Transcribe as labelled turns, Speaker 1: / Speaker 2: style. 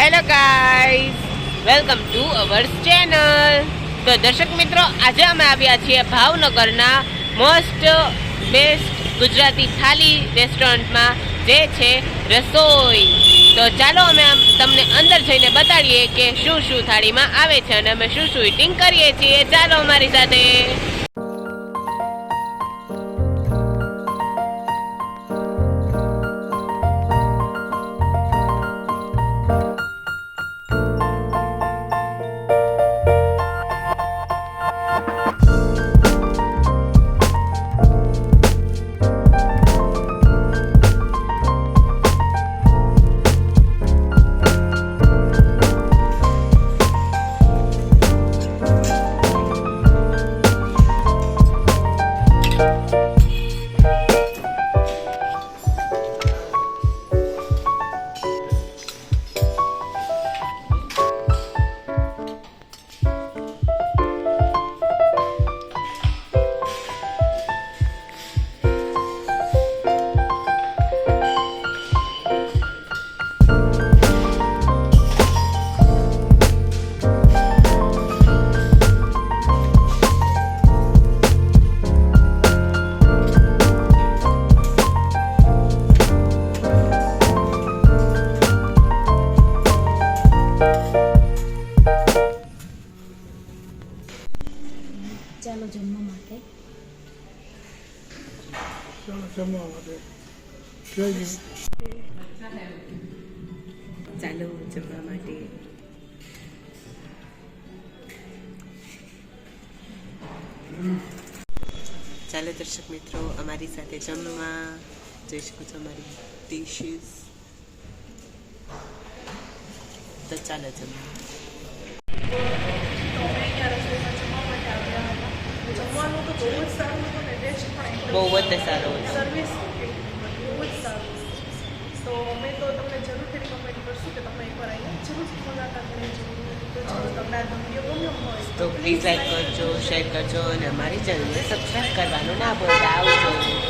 Speaker 1: Hello guys, welcome to our channel. તો દર્શક મિત્રો, આજે અમે આવ્યા છીએ ભાવનગરના મોસ્ટ બેસ્ટ ગુજરાતી થાલી રેસ્ટોરન્ટમાં, જે છે રસોઈ. તો ચાલો અમે તમને અંદર જઈને બતાડીએ કે શું શું થાળીમાં આવે છે અને અમે શું શું ઇટિંગ કરીએ છીએ. ચાલો અમારી સાથે.
Speaker 2: ચાલો જમવા માટે.
Speaker 1: ચાલો જમવા માટે. ચાલો દર્શક મિત્રો, અમારી સાથે જમવા. જોઈ શકો છો અમારી ડિશિસ. તો ચાલો જમવા.
Speaker 3: જમવાનું તો બહુ જ સારું હતું ને ટેસ્ટ પણ
Speaker 1: બહુ જ સારો હતો.
Speaker 3: સર્વિસ બહુ જ સારું. તો અમે તો તમને જરૂરથી રિકમેન્ડ કરશું કે તમે એકવાર અહીંયા જરૂરથી મુલાકાત લેજો. તો જો તમને આ વિડીયો ગમ્યો હોય
Speaker 1: તો પ્લીઝ લાઈક કરજો, શેર કરજો અને અમારી ચેનલને સબસ્ક્રાઈબ કરવાનું ના ભૂલતા. આવજો.